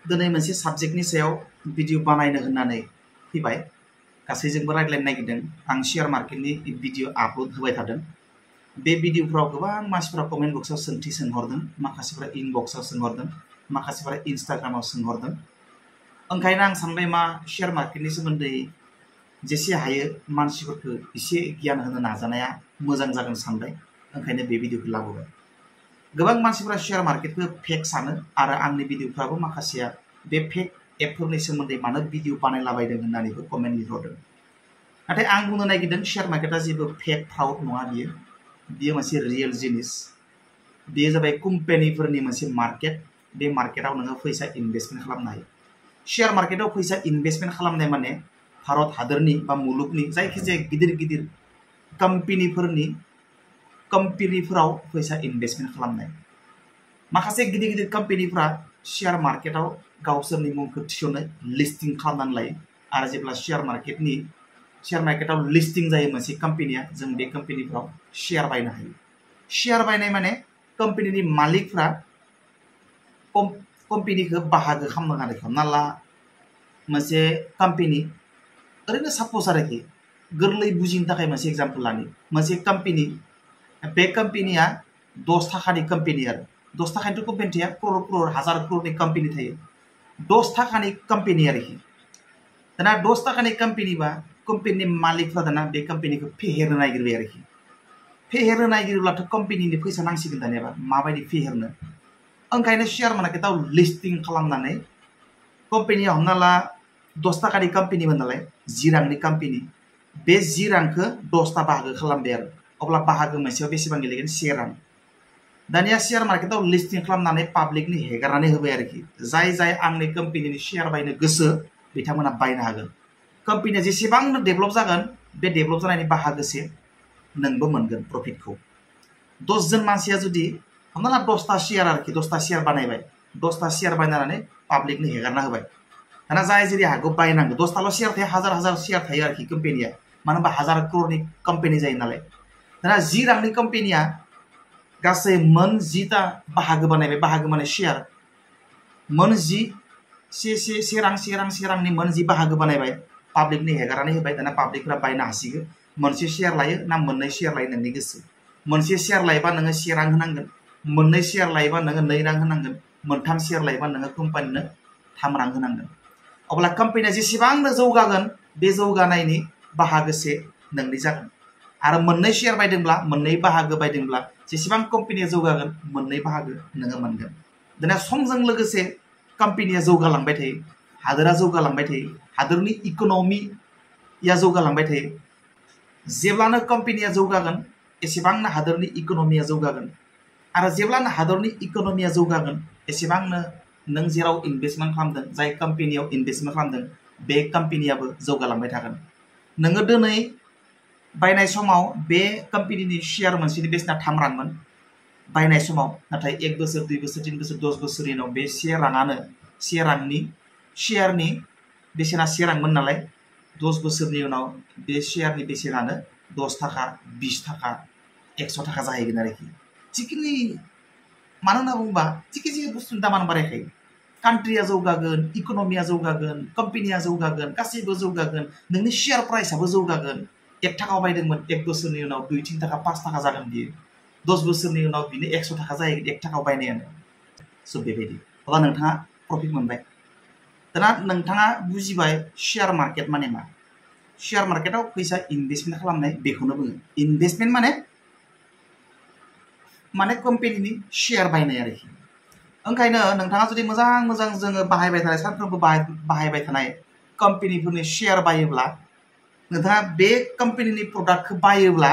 दिनै मोनसे साबजेक्टनि सायाव भिडिअ बानायनो होननानै फैबाय गासैजोंबो रायज्लायनो नागिरदों आं शेयार मार्केटनि भिडिअ आपल'ड होबाय थादों बे भिडिअफ्राव गोबां मानसिफोरा कमेन्ट बक्सआव सोंथि सोंहरदों माखासेफोरा इनबक्सआव सोंहरदों माखासेफोरा इन्स्टाग्रामाव सोंहरदों ओंखायनो आं सानबाय मा शेयार मार्केटनि सोमोन्दै जेसे हायो मानसिफोरखौ एसे गियान होनो नाजानाया मोजां जागोन सानबाय ओंखायनो बे भिडिअखौ लाबोबाय गोबां मानसिफोरा शेयार मार्केटखौ फेक सानो आरो आंनि भिडिअफ्राबो माखासेया बे फेक एपफोरनि सोमोन्दै मानो भिडिअ बानायलाबायदों होननानैबो कमेन्ट लिरहरदों नाथाय आं बुंनो नागिरदों शेयार मार्केटआ जेबो फेक फ्रड नङा बियो मोनसे रियेल जिनिस बेयो जाबाय कम्पानिफोरनि मोनसे मार्केट बे मार्केटआव नोङो फैसा इनभेस्टमेन्ट खालामनो हायो शेयार मार्केटआव फैसा इनभेस्टमेन्ट खालामनाय माने भारत हादरनि बा मुलुगनि जायखिजाया गिदिर गिदिर कम्पानिफोराव फैसा इनभेस्टमेन्ट खालामनाय माखासे गिदिर गिदिर कम्पानिफोरा शेयार मार्केटआव गावसोरनि मुंखौ थिसनो लिस्टिं खालामनानै लायो आरो जेब्ला शेयार मार्केटआव लिस्टिं जायो मोनसे कम्पानिया जों बे कम्पानिफोराव शेयार बायनो हायो शेयार बायनाय माने कम्पानिनि मालिकफ्रा कम्पानिखौ बाहागो खालामनो आरोखि हमना ला मोनसे कम्पानि ओरैनो साप'ज आरोखि गोरलै बुजिनो थाखाय मोनसे एग्जाम्पल लानि मोनसे कम्पानि बे कम्पानिया 10 थाखानि कम्पानि आरो 10 थाखानिथ' कम्पानि थाया क्रर हाजार क्ररनि कम्पानि थायो 10 थाखानि कम्पानि आरोखि दाना 10 थाखानि कम्पानि बा कम्पानिनि मालिकफ्रा दाना बे कम्पानिखौ फेहेरनो नागिरबाय आरोखि फेहेरनो नागिरोब्लाथ' कम्पानिनि फैसा नांसिगोन दानियाबा माबायदि फेहेरनो ओंखायनो शेयार मार्केटआव लिस्टिं खालामनानै कम्पानिया हमना ला 10 थाखानि कम्पानिमोन नालाय 10 रांनि कम्पानि बे 10 रांखौ 10ता बाहागो खालामबाय आरो अब्ला बाहागो मोनसेयाव बेसेबां गोलैगोन 1 रां दानिया शेयार मार्केटआव लिस्टिं खालामनानै पाब्लिकनि हेगारनानै होबाय आरोखि जाय आंनि कम्पानिनि शेयार बायनो गोसो बिथांमोना बायनो हागोन कम्पानिया जेसेबांनो डेभेलप जागोन बे डेभेलप जानायनि बाहागोसे नोंबो मोनगोन प्रफिटखौ 10 जन मानसिया जुदि हमना ला 10ता शेयार आरोखि 10ता शेयार बानायबाय 10ता शेयार बानायनानै पाब्लिकनि हेगारना होबाय दाना जाय जेरै हागौ बायनांगौ 10ताल' शेयार थायो हाजार शेयार थायो आरोखि कम्पानिया मानो होनबा हाजार क्ररनि कम्पानि जायो नालाय दाना 10 रांनि कम्पानिया गासै मोन 10ता बाहागो बानायबाय बाहागो माने शेयार मोन 10 रांनि मोन 10 बाहागो बानायबाय पाब्लिकनि हेगारनानै होबाय दाना पाब्लिकफ्रा बायनो हासिगोन मोनसे शेयार लायो ना मोननै शेयार लायो नोंनि गोसो मोनसे शेयार लायोबा नोङो 1 रां होनांगोन मोननै शेयार लायोबा नोङो 2 रां होनांगोन मोनथाम शेयार लायोबा नोङो कम्पानिनो 3 रां होनांगोन अब्ला कम्पानिया जेसेबांनो जौगागोन बे जौगानायनि बाहागोसे नोंनि जागोन आरो मोननै शेयार बायदोंब्ला मोननै बाहागो बायदोंब्ला जेसेबां कम्पानिया जौगागोन मोननै बाहागो नोङो मोनगोन दाना समजों लोगोसे कम्पानिया जौगालांबाय थायो हादोरा जौगालांबाय थायो हादोरनि इकोनमिया जौगालांबाय थायो जेब्लानो कम्पानिया जौगागोन एसेबांनो हादोरनि इकोनमिया जौगागोन आरो जेब्लानो हादरनि इकोनमिया जौगागोन एसेबांनो नों जेराव इनभेस्टमेन्ट खालामदों जाय कम्पानियाव इनभेस्टमेन्ट खालामदों बे कम्पानियाबो जौगालांबाय थागोन नोङो दिनै बायनाय समाव बे कम्पानिनि शेयार मोनसेनि बेसेना 3 रांमोन बायनाय समाव नाथाय 1 बोसोर 2 बोसोर 3 बोसोर 10 बोसोरनि उनाव बे शेयारनि बेसेना 1 रांमोन नालाय 10 बोसोरनि उनाव बे शेयारनि बेसेनानो 10 थाखा 20 थाखा 100 थाखा जाहैगोन आरोखि जिखिनि मानो होनना बुङोबा जिखिजाया बुस्थुनि दामानो बारायखायो कान्ट्रिया जौगागोन इकोनमिया जौगागोन कम्पानिया जौगागोन गासैबो जौगागोन नोंनि शेयार प्राइसआबो जौगागोन 1 थाखा बायदोंमोन 1 बोसोरनि उनाव 2-3 थाखा 5 थाखा जागोन बियो 10 बोसोरनि उनाव बिनो 100 थाखा जाहैगोन 1 थाखा बायनायानो स' बेबायदि अब्ला नोंथाङा प्रफिट मोनबाय दाना नोंथाङा बुजिबाय शेयार मार्केट माने मा शेयार मार्केटआव फैसा इनभेस्टमेन्ट खालामनाय बेखौनो बुङो इनभेस्टमेन्ट माने कम्पानिनि शेयार बायनाय आरोखि ओंखायनो नोंथाङा जुदि मोजां जोङो बाहायबाय थानाय सानफ्रोमबो बाहायबाय थानाय कम्पानिफोरनि शेयार बायोब्ला नोंथाङा बे कम्पानिनि प्रडाक्टखौ बायोब्ला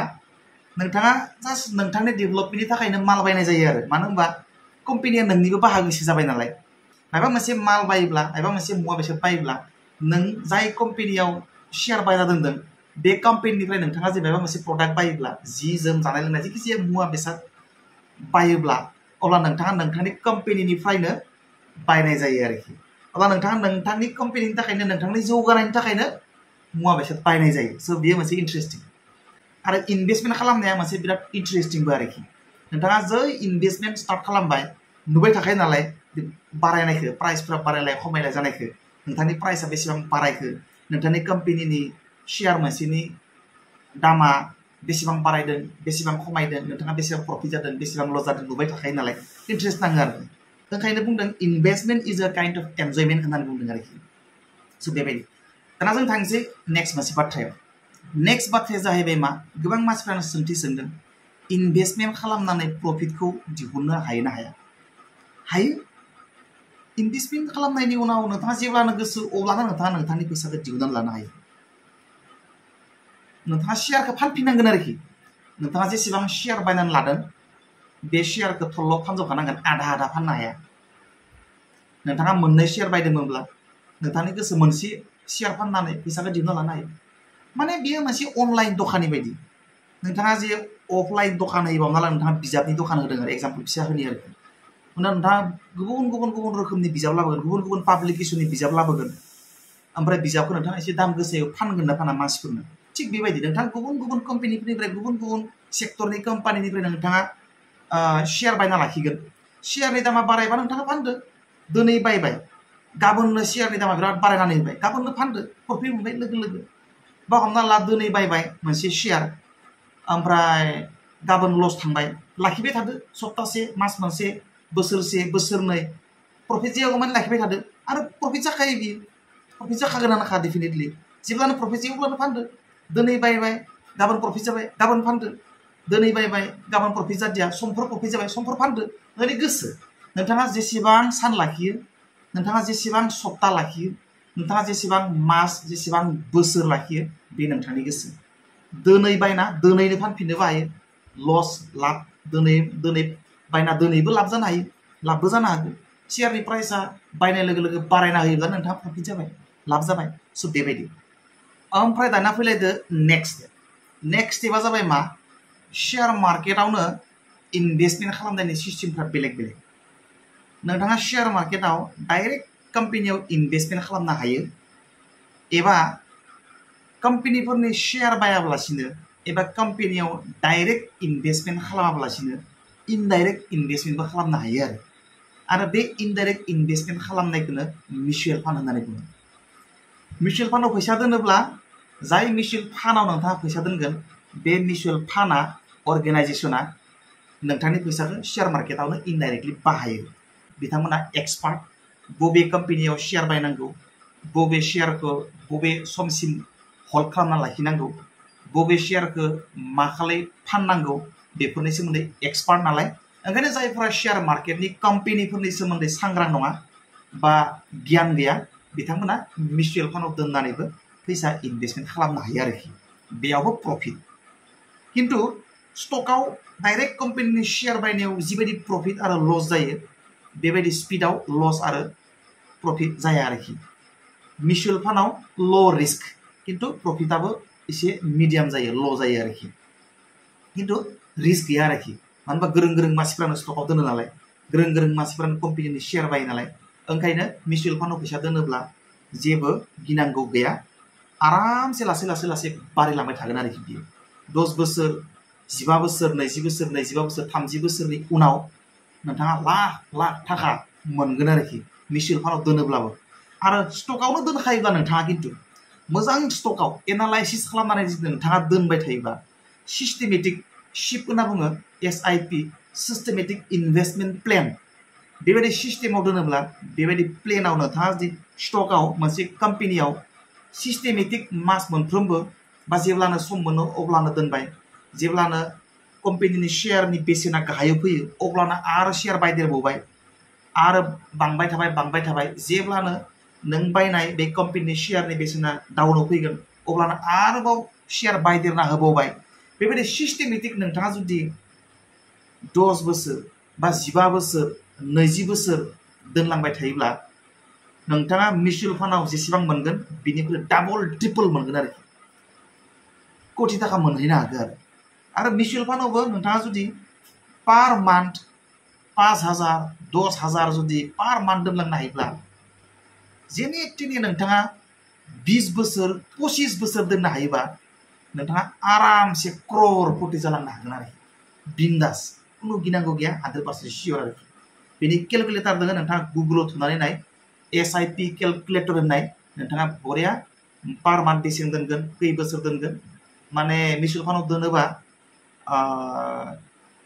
नोंथाङा जास्ट नोंथांनि डेभेलपमेन्टनि थाखायनो माल बायनाय जायो आरो मानो होनबा कम्पानिया नोंनिबो बाहागोसो जाबाय नालाय माबा मोनसे माल बायोब्ला माबा मोनसे मुवा बेसाद बायोब्ला नों जाय कम्पानियाव शेयार बायना दोनदों बे कम्पानिनिफ्राय नोंथाङा जे माबा मोनसे प्रडाक्ट बायोब्ला जि जोम जानाय लोंनाय जायखिजाया मुवा बेसाद बायोब्ला अब्ला नोंथाङा नोंथांनि कम्पानिनिफ्रायनो बायनाय जायो आरोखि अब्ला नोंथाङा नोंथांनि कम्पानिनि थाखायनो नोंथांनि जौगानायनि थाखायनो मुवा बेसाद बायनाय जायो स' बेयो मोनसे इन्टारेस्टिं आरो इनभेस्टमेन्ट खालामनाया मोनसे बिराद इन्टारेस्टिंबो आरोखि नोंथाङा जै इनभेस्टमेन्ट स्टार्ट खालामबाय नुबाय थाखायो नालाय बारायनायखौ प्राइसफोरा बारायलाय खमायलाय जानायखौ नोंथांनि प्राइसआ बेसेबां बारायखो नोंथांनि कम्पानिनि शेयार मोनसेनि दामा बेसेबां बारायदों बेसेबां खमायदों नोंथाङा बेसेबां प्रफिट जादों बेसेबां लस जादों नुबाय थाखायो नालाय इन्ट्रेस्ट नाङो आरो ओंखायनो बुंदों investment is a kind of enjoyment होननानै बुंदों आरोखि स' बेबायदि दाना जों थांसै नेक्स्ट मोनसे बाथ्रायाव नेक्स्ट बाथ्राया जाहैबाय मा गोबां मानसिफ्रानो सोंथि सोंदों इनभेस्टमेन्ट खालामनानै प्रफिटखौ दिहुननो हायो ना हाया हायो इनभेस्टमेन्ट खालामनायनि उनाव नोंथाङा जेब्लानो गोसो अब्लानो नोंथाङा नोंथांनि फैसाखौ दिहुननानै लानो हायो नोंथाङा शेयारखौ फानफिननांगोन आरोखि नोंथाङा जेसेबां शेयार बायनानै लादों बे शेयारखौ थल्ल' फानजोबखानांगोन आधा आधा फाननो हाया नोंथाङा मोननै शेयार बायदोंमोनब्ला नोंथांनि गोसो मोनसे शेयार फाननानै फैसाखौ दिहुनना लानो हायो माने बेयो मोनसे अनलाइन दखाननि बायदि नोंथाङा जे अफलाइन दखान होयोबा हमना ला नोंथाङा बिजाबनि दखान होदों आरो एग्जाम्पल फिसा होनि आरोखि उनाव नोंथाङा गुबुन रोखोमनि बिजाब लाबोगोन गुबुन पाब्लिकेसननि बिजाब लाबोगोन ओमफ्राय बिजाबखौ नोंथाङा एसे दाम गोसायाव फानगोन ना फाना मानसिफोरनो थिग बेबायदि नोंथाङा गुबुन कम्पानिफोरनिफ्राय गुबुन सेक्टरनि कम्पानिनिफ्राय नोंथाङा शेयार बायना लाखिगोन शेयारनि दामा बारायबा नोंथाङा फानदो दिनै बायबाय गाबोननो शेयारनि दामा बिराद बारायनानै होबाय गाबोननो फानदो प्रफिट मोनबाय लोगो बा हमना ला दिनै बायबाय मोनसे शेयार ओमफ्राय गाबोन लस थांबाय लाखिबाय थादो सप्तासे मास मोनसे बोसोरसे बोसोरनै प्रफिट जायागौमानि लाखिबाय थादो आरो प्रफिट जाखायो बियो प्रफिट जाखागोनानोखा डेफिनेटलि जेब्लानो प्रफिट जायो अब्लानो फानदो दिनै बायबाय गाबोन प्रफिट जाबाय गाबोन फानदो दिनै बायबाय गाबोन प्रफिट जादिया समफोर प्रफिट जाबाय समफोर फानदो ओरैनो गोसो नोंथाङा जेसेबां सान लाखियो नोंथाङा जेसेबां सप्ता लाखियो नोंथाङा जेसेबां मास जेसेबां बोसोर लाखियो बे नोंथांनि गोसो दिनै बायना दिनैनो फानफिननोबो हायो लस लाब दिनै बायना दिनैबो लाब जानो हायो लाबबो जानो हागौ शेयारनि प्राइसआ बायनाय लोगो लोगो बारायना होयोब्ला नोंथाङा प्रफिट जाबाय लाब जाबाय स' बेबायदि ओमफ्राय दाना फैलायदो नेक्स्ट स्टेपआ जाबाय मा शेयार मार्केटावनो इनभेस्टमेन्ट खालामनायनि सिस्टेमफ्रा बेलेग नोंथाङा शेयार मार्केटाव डाइरेक्ट कम्पानियाव इनभेस्टमेन्ट खालामनो हायो एबा कम्पानिफोरनि शेयार बायाब्लासिनो एबा कम्पानियाव डाइरेक्ट इनभेस्टमेन्ट खालामाब्लासिनो इनडाइरेक्ट इनभेस्टमेन्टबो खालामनो हायो आरो बे इनडाइरेक्ट इनभेस्टमेन्ट खालामनायखौनो मिउचुवेल फान्ड होननानै बुङो मिउचुवेल फान्डआव फैसा दोनोब्ला जाय मिउचुवेल फान्डआव नोंथाङा फैसा दोनगोन बे मिउचुवेल फान्डआ अर्गेनाइजेसना नोंथांनि फैसाखौ शेयार मार्केटावनो इनडाइरेक्टलि बाहायो बिथांमोना एक्सपार्ट बबे कम्पानियाव शेयार बायनांगौ बबे शेयारखौ बबे समसिम हल्ड खालामना लाखिनांगौ बबे शेयारखौ मा खालाय फाननांगौ बेफोरनि सोमोन्दै एक्सपार्ट नालाय ओंखायनो जायफोरा शेयार मार्केटनि कम्पानिफोरनि सोमोन्दै सांग्रां नङा बा गियान गैया बिथांमोना मिउचुवेल फान्डआव दोननानैबो फैसा इनभेस्टमेन्ट खालामनो हायो आरोखि बेयावबो प्रफिट खिन्थु स्टकआव डाइरेक्ट कम्पानिनि शेयार बायनायाव जिबायदि प्रफिट आरो लस जायो बेबायदि स्पिडआव लस आरो प्रफिट जाया आरोखि मिउचुवेल फान्डआव ल' रिस्क खिन्थु प्रफिटआबो एसे मिडियाम जायो ल' जायो आरोखि खिन्थु रिस्क गैया आरोखि मानो होनबा गोरों मानसिफ्रानो स्टकआव दोनो नालाय गोरों मानसिफ्रानो कम्पानिनि शेयार बायो नालाय ओंखायनो मिउचुवेल फान्डआव फैसा दोनोब्ला जेबो गिनांगौ गैया आरामसे लासै बारायलांबाय थागोन आरोखि बियो 10 बोसोर 15 बोसोर 20 बोसोर 25 बोसोर 30 बोसोरनि उनाव नोंथाङा लाख थाखा मोनगोन आरोखि मिउचुवेल फान्डआव दोनोब्लाबो आरो स्टकआवनो दोनखायोब्ला नोंथाङा खिन्थु मोजां स्टकआव एनालाइसिस खालामनानै जुदि नोंथाङा दोनबाय थायोब्ला सिस्टेमेटिक शिप होनना बुङो SIP सिस्टेमेटिक इनभेस्टमेन्ट प्लेन बेबायदि सिस्टेमाव दोनोब्ला बेबायदि प्लेनाव नोंथाङा जुदि स्टकआव मोनसे कम्पानियाव सिस्टेमेटिक मास मोनफ्रोमबो बा जेब्लानो सम मोनो अब्लानो दोनबाय जेब्लानो कम्पानिनि शेयारनि बेसेना गाहायाव फैयो अब्लानो आरो शेयार बायदेरबावबाय आरो बांबाय थाबाय जेब्लानो नों बायनाय बे कम्पानिनि शेयारनि बेसेना डाउनाव फैगोन अब्लानो आरोबाव शेयार बायदेरना होबावबाय बेबायदि सिस्टेमेटिक नोंथाङा जुदि 10 बोसोर बा 15 बोसोर 20 बोसोर दोनलांबाय थायोब्ला नोंथाङा मिउचुवेल फान्डआव जेसेबां मोनगोन बिनिख्रुइ डाबल ट्रिपल मोनगोन आरोखि कोटि थाखा मोनहैनो हागोन आरो मिउचुवेल फान्डआवबो नोंथाङा जुदि पार मान्थ 5,000 10,000 जुदि पार मान्थ दोनलांनो हायोब्ला जेने तेने नोंथाङा 20 बोसोर 25 बोसोर दोननो हायोबा नोंथाङा आरामसे क्ररपति जालांनो हागोन आरोखि बिन्दास कुनु गिनांगौ गैया 100% सियर आरोखि बेनि केलकुलेटर दङ नोंथाङा गुगोलाव थुनानै नाय SIP केलकुलेटर होननाय नोंथाङा बरिया पार मान्थ बेसेन दोनगोन खै बोसोर दोनगोन माने मिउचुवेल फान्डआव दोनोबा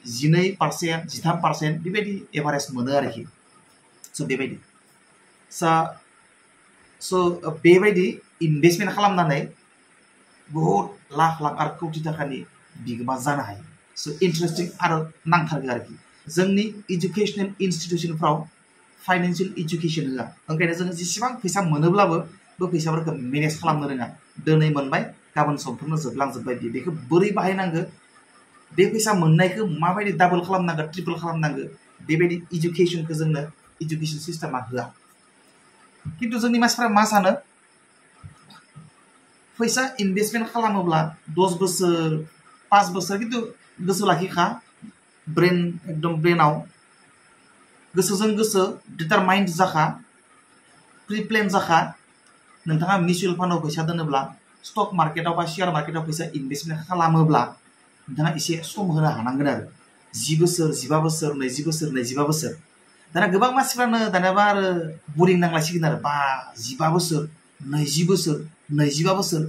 12% 13% बेबायदि एभारेज मोनो आरोखि स' बेबायदि स' बेबायदि इनभेस्टमेन्ट खालामनानै बहुत लाख लाख आरो कौटि थाखानि बिगोमा जानो हायो स' इन्टारेस्टिं आरो नांथारगौ आरोखि जोंनि इडुकेसनेल इनस्टिट्युसनफ्राव फाइनान्सियेल इडुकेसन होआ ओंखायनो जोङो जेसेबां फैसा मोनोब्लाबो बे फैसाफोरखौ मेनेज खालामनो रोङा दिनै मोनबाय गाबोन समफोरनो जोबलांजोब्बाय बेखौ बोरै बाहायनांगौ बे फैसा मोननायखौ माबायदि डाबल खालामनांगौ ट्रिपल खालामनांगौ बेबायदि इडुकेसनखौ जोंनो इडुकेसन सिस्टेमा होआ खिन्थु जोंनि मानसिफ्रा मा सानो फैसा इनभेस्टमेन्ट खालामोब्ला 10 बोसोर 5 बोसोर खिन्थु गोसो लाखिखा ब्रेन एकदम ब्रेनाव गोसोजों गोसो डिटारमाइन्ड जाखा प्रिप्लेन जाखा नोंथाङा मिउचुवेल फान्डआव फैसा दोनोब्ला स्टक मार्केटआव बा शेयार मार्केटआव फैसा इनभेस्टमेन्ट खालामोब्ला नोंथाङा एसे सम होनो हानांगोन आरो 10 बोसोर 15 बोसोर 20 बोसोर 25 बोसोर दाना गोबां मानसिफ्रानो दानाबा आरो बरिं नांलायसिगोन आरो बा 15 बोसोर 20 बोसोर 25 बोसोर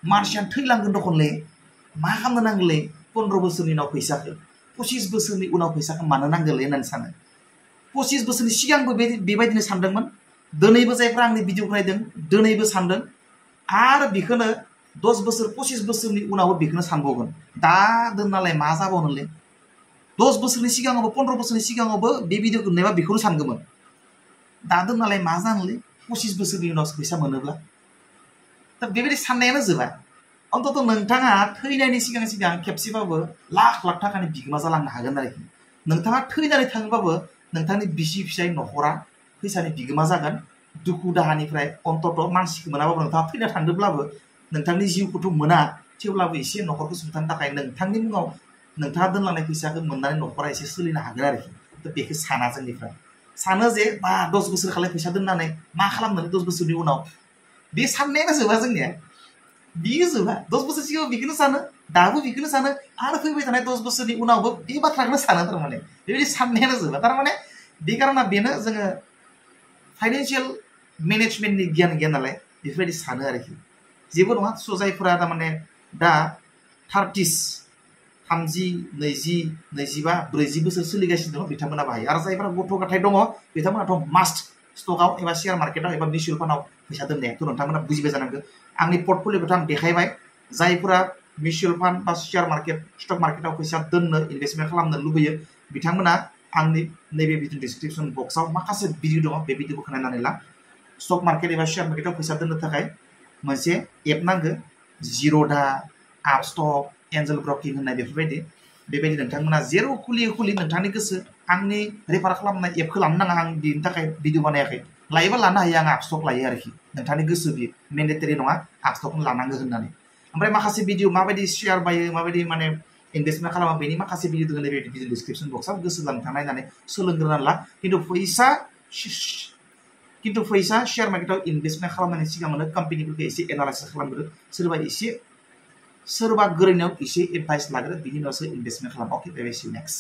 मानसियानो थैलांगोन दखनलै मा खालामनो नांगौलै 15 बोसोरनि उनाव फैसाखौ 25 बोसोरनि उनाव फैसाखौ मानो नांगौलै होननानै सानो 25 बोसोरनि सिगांबो बेबायदिनो सानदोंमोन दिनैबो जायफ्रा आंनि भिडिअ नायदों दिनैबो सानदों आरो बेखौनो 10 बोसोर 25 बोसोरनि उनावबो बेखौनो सानबावगोन दा दोननालाय मा जाबावनोलै 10 बोसोरनि सिगाङावबो 15 बोसोरनि सिगाङावबो बे भिडिअखौ नुयोबा बेखौनो सानगौमोन दा दोननालाय मा जानोलै 25 बोसोरनि उनावसो फैसा मोनोब्ला दा बेबायदि साननायानो जोबा अन्तत नोंथाङा थैनायनि सिगां सिगां खेबसेबाबो लाख लाख थाखानि बिगोमा जालांनो हागोन आरोखि नोंथाङा थैनानै थाङोबाबो नोंथांनि बिसि फिसाय न'खरा फैसानि बिगोमा जागोन दुखु दाहानिफ्राय अन्तत मानसिखौ मोनाबाबो नोंथाङा थैना थांदोंब्लाबो नोंथांनि जिउखौथ' मोना थेवब्लाबो एसे न'खरखौ सुंथानो थाखाय नोंथांनि मुङाव नोंथाङा दोनलांनाय फैसाखौ मोननानै न'खरा एसे सोलिनो हागोन आरोखि थ' बेखौ साना जोंनिफ्राय सानो जे बा 10 बोसोर खालाय फैसा दोननानै मा खालामनो 10 बोसोरनि उनाव बे साननायानो जोबा जोंनिया बियो जोबा 10 बोसोर सिगाङाव बेखौनो सानो दाबो बेखौनो सानो आरो फैबाय थानाय 10 बोसोरनि उनावबो बे बाथ्राखौनो सानो थारमाने बेबायदि साननायानो जोबा थारमाने बे कारना बेनो जोङो फाइनान्सियेल मेनेजमेन्टनि गियान गैया नालाय बेफोरबायदि सानो आरोखि जेबो नङा स' जायफोरा थारमाने दा 30 20 25 40 बोसोर सोलिगासिनो दङ बिथांमोना बाहायो आरो जायफोरा गथ' गथाय दङ बिथांमोनाथ' मास्ट स्टकआव एबा शेयार मार्केटआव एबा मिउचुवेल फान्डआव फैसा दोननायाथ' नोंथांमोना बुजिबाय जानांगौ आंनि पर्टफलिय'खौथ' आं देखायबाय जायफोरा मिउचुवेल फान्ड बा शेयार मार्केट स्टक मार्केटआव फैसा दोननो इनभेस्टमेन्ट खालामनो लुबैयो बिथांमोना आंनि नैबे भिडिअ डिसक्रिपसन बक्सआव माखासे भिडिअ दङ बे भिडिअखौ नायनानै ला स्टक मार्केट एबा शेयार मार्केटआव फैसा दोननो थाखाय मोनसे एप नांगौ जिर'दा आपस्टक एन्जेल ब्रकिं होननाय बेबायदि नोंथांमोना जेराव खुलि नोंथांनि गोसो आंनि रेफार खालामनाय एपखौ लानो नाङा आं बेनि थाखाय भिडिअ बानायाखै लायोबा लानो हायो आं आपस्टक लायो आरोखि नोंथांनि गोसो बियो मेन्डेटरि नङा आपस्टकखौ लानांगौ होननानै ओमफ्राय माखासे भिडिअ माबायदि शेयार बायो माबायदि माने इनभेस्टमेन्ट खालामो बेनि माखासे भिडिअ दङ नैबे भिडिअ डिसक्रिपसन बक्सआव गोसो जानो नायनानै सोलोंग्रोनानै ला खिन्थु फैसा शेयार मार्केटआव इनभेस्टमेन्ट खालामनायनि सिगाङावनो कम्पानिफोरखौ एसे एनालाइसिस खालामग्रो सोरबा गोरोन्थियाव एसे एडभाइस लाग्रो बिनि उनावसो इनभेस्टमेन्ट खालाम अके बेबायदि नेक्स्ट